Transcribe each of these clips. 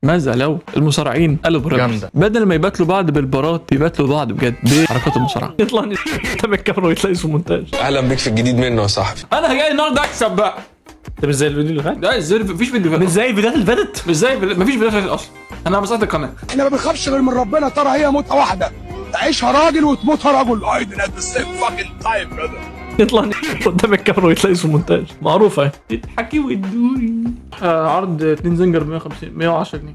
ماذا لو المصارعين قلبوا رابرز بدل ما يباتلوا بعض بالبارات يباتلوا بعض بجد بحركات المصارعه؟ يطلع قدام الكاميرا ويتلاقي في المونتاج. اهلا بيك في الجديد منه يا صاحبي. انا جاي النهارده اكسب بقى. ده مش زي الفيديو اللي فات؟ لا ازاي مفيش فيديو مش زي الفيديوهات اللي فاتت؟ مش زي مفيش فيديو فاتت اصلا. انا مسحت القناه. احنا ما بنخافش غير من ربنا، ترى هي موتة واحده، تعيشها راجل وتموتها رجل. I didn't at the same fucking time brother. يطلع قدام الكاميرا ويتلاقي في المونتاج. معروفه تضحكي وتدوري. عرض 2 زنجر ب 150 110 جنيه.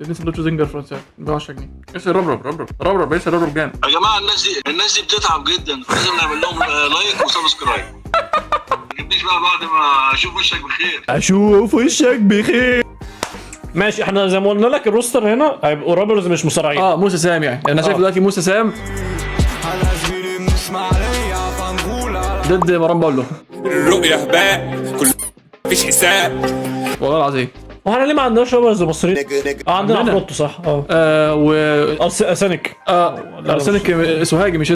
2 سندوتش زنجر فرنساوي ب 110 جنيه. ايش ربرب ايش ربرب جامد. يا جماعه الناس دي بتتعب جدا، لازم نعمل لهم لايك وسبسكرايب. ما تجيبنيش بقى بعد ما اشوف وشك بخير. اشوف وشك بخير. ماشي، احنا زي ما قلنا لك الروستر هنا هيبقوا رابرز مش مصارعين. موسى سام يعني انا شايف دلوقتي موسى سام ضد مروان بابلو. الرؤية هباء كل مفيش حساب والله العظيم. واحنا ليه ما عندناش رابرز مصريين؟ عندنا عفروتو صح. سانيك. سانيك سوهاجي مش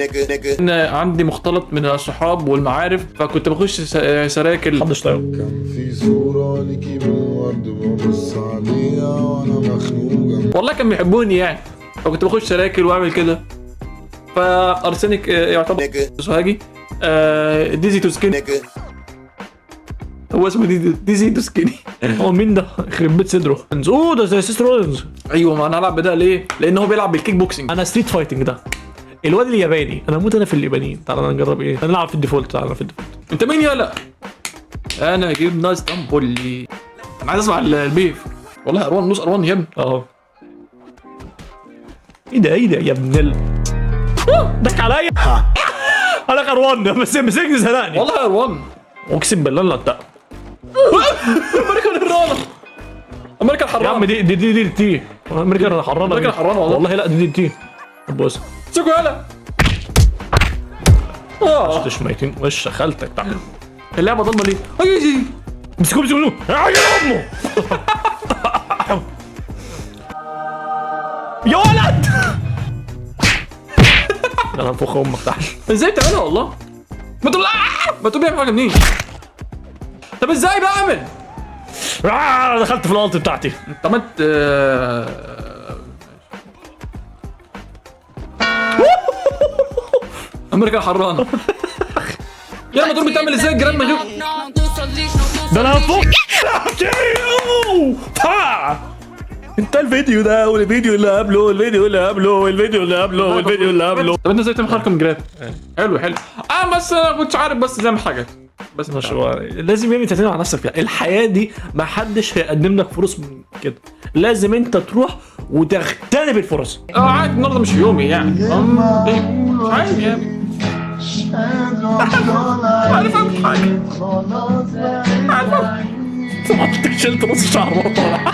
انا عندي مختلط من الصحاب والمعارف، فكنت بخش سراكل. محدش طايقه. كان في صورة ليكي بالورد وببص عليها وانا مخنوقة. والله كانوا بيحبوني يعني، فكنت بخش سراكل واعمل كده. فارسنك يعتبر سوهاجي. ديزي توسكيني هو اسمه ديزي توسكيني. هو مين ده؟ يخرب بيت صدره. اوه ده زي سيس رولينز. ايوه، ما انا هلعب بده ليه؟ لان هو بيلعب بالكيك بوكسنج. انا ستريت فايتنج ده الواد الياباني. انا اموت انا في اليابانيين. تعالى نجرب ايه؟ نلعب في الديفولت. تعالى في الديفولت. انت مين يالا؟ انا جبنا اسطنبولي. انا عايز اسمع البيف. والله اروان نص اروان يا ابني. اهو. ايه ده يا ابن ضحك عليا. انا اروان بس مسكني زنقني. والله اروان اقسم بالله لا لا. امريكان الرانه. امريكان يا حرانه عم دي تي. امريكان حرانه. امريكان حرانه والله لا دي تي. طب بص سيكو يالا. مش ميتين وش خالتك تحت. اللعبه ضلمه ليه؟ ايجي مسكوا يا امه. يا ولد انا انفخ امك تحت. ازاي بتعملها والله؟ ما تقول بيعمل حاجه منين؟ طب ازاي بعمل؟ دخلت في الالت بتاعتي. طب انت امريكا حرانه. يلا ما تقول بتعمل ازاي الجيران من غير ده انا هنفخ. انت الفيديو ده والفيديو اللي قبله والفيديو اللي قبله والفيديو اللي قبله والفيديو اللي قبله. طب انت ازاي تعمل حركه من جراب؟ حلو بس انا كنتش عارف بس زي ما حاجه بس مش لازم يعني تعتمد على نفسك فيها. الحياه دي ما حدش هيقدم لك فرص من كده. لازم انت تروح وتغتنم الفرص. عادي النهارده مش يومي يعني. مش عارف يعني. عارف اعمل حاجه. عارف شلت نص شعر ورا طالع.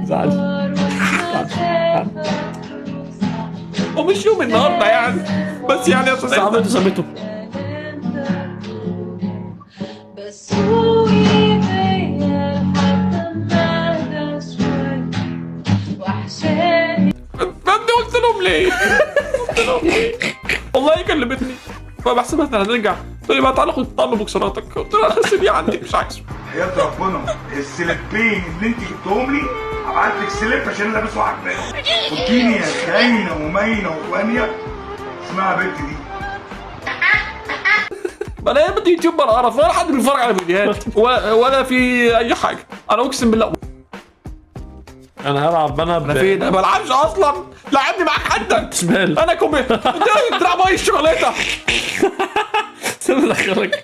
زعل. ومش يوم النهارده يعني، بس يعني عشان سميته بس هو يغير حتى ما شوي وحشاني. فانت قلت لهم ليه؟ والله كلمتني فبحسبها انها هترجع تقول لي بقى تعالى خد طعم بوكسراتك. قلت لها انا سيبيه عندي مش عايزه. حياة ربنا السلبين اللي انت جبتهم لي هبعت لك سلب عشان لابس واحد منهم. اديني يا خاينه وماينه وفانيه اسمها بنت دي. انا يا بنتي يوتيوب ولا اعرف ولا حد بيتفرج على فيديوهات ولا في اي حاجه. انا اقسم بالله انا هلعب. انا فين؟ ما بلعبش اصلا. لعبني معاك حد. شمال. انا كومي دراع باي الشوكولاته. سيبني ادخلك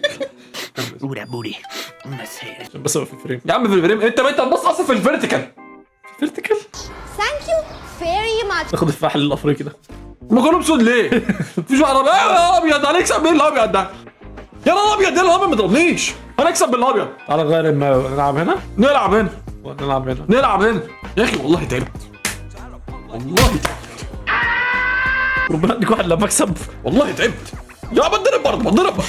بودي بس في الفريم. يا عم في الفريم انت تبص اصلا في الفيرتيكال. فيرتيكال. Thank you very much. ناخد الفحل الافريقي ده. ما كلهم سود ليه؟ مفيش واحد ابيض. هنكسب مين الابيض ده؟ يلا الابيض يلا الابيض ما تضربنيش. هنكسب بالابيض. تعالى نغير نلعب هنا. نلعب هنا. نلعب هنا. يا اخي والله تعبت. والله تعبت. ربنا يديك واحد لما اكسب. والله تعبت. يا بتضرب برضه بتضرب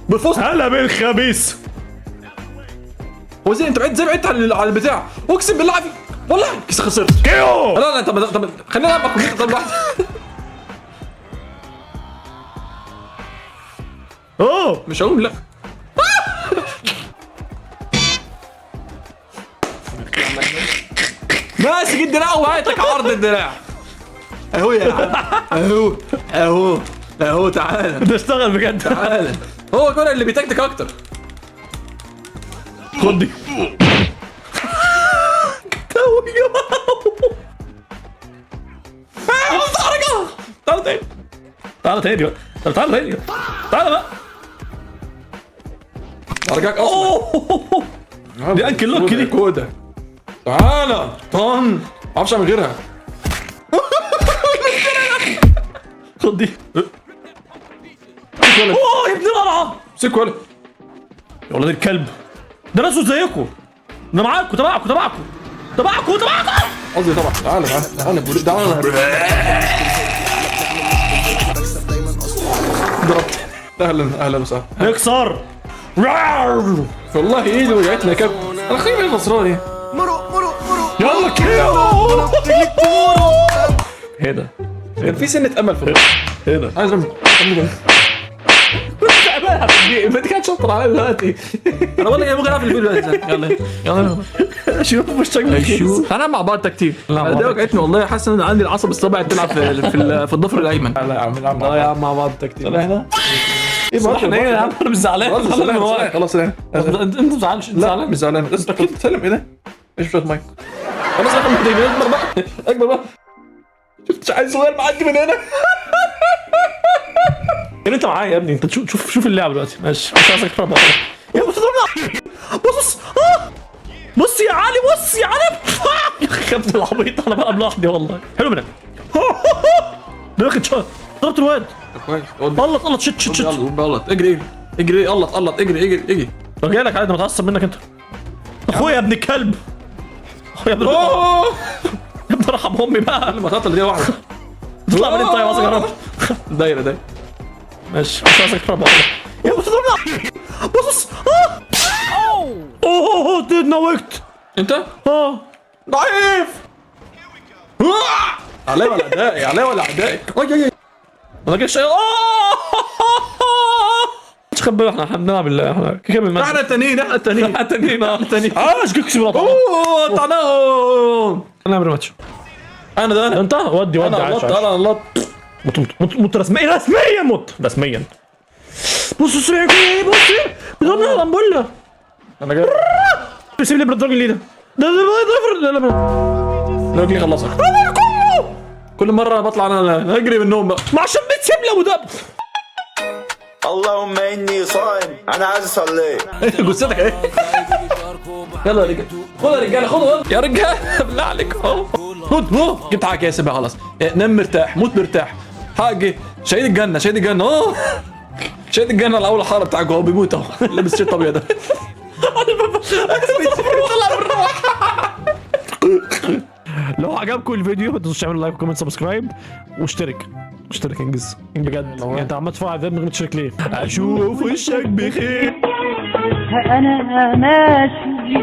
بفوز. هلا بالخبيث. هو زي انت بعدت على البتاع. اقسم بالله عافي والله خسرت. كيو. لا طب خلينا نلعب كمبيوتر. طب واحد. اوه مش هقول لا. ماسك الدراع وهاتك عرض الدراع. اهو يا عم، اهو تعالى بنشتغل بجد. تعالى. هو كون اللي بيتكتك اكتر. خد دي. تعالى تاني. تعالى تاني بقى. طب تعالى تاني. تعالى بقى. ارجعك اصلا. دي انكل لوك دي. كوده. تعالى طن. معرفش اعمل غيرها. خد دي. اوه يا ابن القرعه. امسك ولا. يا ولاد الكلب. ده ناس زيكم. ده معاكم تبعكم. قصدي طبعا. تعالى ضربت. اهلا وسهلا. اكسر. والله ايدي وجعتنا كده. انا خايف من النصراني. يلا كيلو. ايه ده؟ كان في سنة امل في الرأس. ايه ده؟ عايز ارمي تعملها في الجيم. ما دي كانت شطر عليا دلوقتي. انا بقول لك ممكن اقفل الفيديو دلوقتي. يلا شوف وشك شوف تعالى مع بعض تكتيك. لا، انا دي وجعتني والله. حاسس ان عندي العصب الصابع بتلعب في الضفر الايمن. لا يا عم لا يا عم مع بعض تكتيك. هنا ايه بقى احنا ايه يا عم؟ انا مش زعلان. خلاص انت ما تزعلش. انت زعلان. مش زعلان. لازم تسلم. ايه ده؟ ايش شويه مايك. خلاص اكبر بقى. شفت عيل صغير معدي من هنا. يعني انت معايا يا ابني. انت شوف اللعبه دلوقتي. ماشي مش عايزك تضرب يا بص يا علي. يا ابن العبيط. انا بقى لوحدي والله. حلو منك. ده واخد شوت. ضربت الواد. كويس. غلط شت. غلط. اجري غلط. اجري. لو جاي لك عادي. ما تعصب منك انت. اخويا يا ابن الكلب. اخويا يا ابن يا ابن رحم امي بقى. لما تطلع دي واحده. تطلع منين طيب؟ عايز اجرب. دايره. ماشي مش عايز اجرب. يا بتضربني. بص. اوه اتنوكت. انت ضعيف. علي ولا اعدائي. ما جاش شيء. تخبر احنا بنلعب بالله. احنا كمل. احنا التانيين. عاش جيكس بقى. اوه طعناهم. نعمل ماتش. انا ده انت ودي عاش. انا لط. مت رسميا رسميا. بص سريع كده. بص بيضربنا الامبوله. انا جاي. سيب لي الراجل اللي ده رجلي خلصك. كل مره بطلع انا اجري من النوم بقى. ما عشان بتسيب لي ابو دب. اللهم اني صائم انا عايز اصلي. جثتك ايه؟ يلا يا رجاله. خد يا رجاله. خد يا رجاله. بالله عليك. خد. جبت حاجه يا سيبها خلاص. نام مرتاح. موت مرتاح. حاجه شهيد الجنه. شهيد الجنه الاول الحاره بتاعك هو بيموت اهو. لابس شيت ابيض ده. لو عجبكم الفيديو ما تنسوش تعملوا لايك وكومنت سبسكرايب واشترك انجز بجد. يعني انت عمال تفعل ده من غير تشترك ليه؟ اشوف وشك بخير. انا ماشي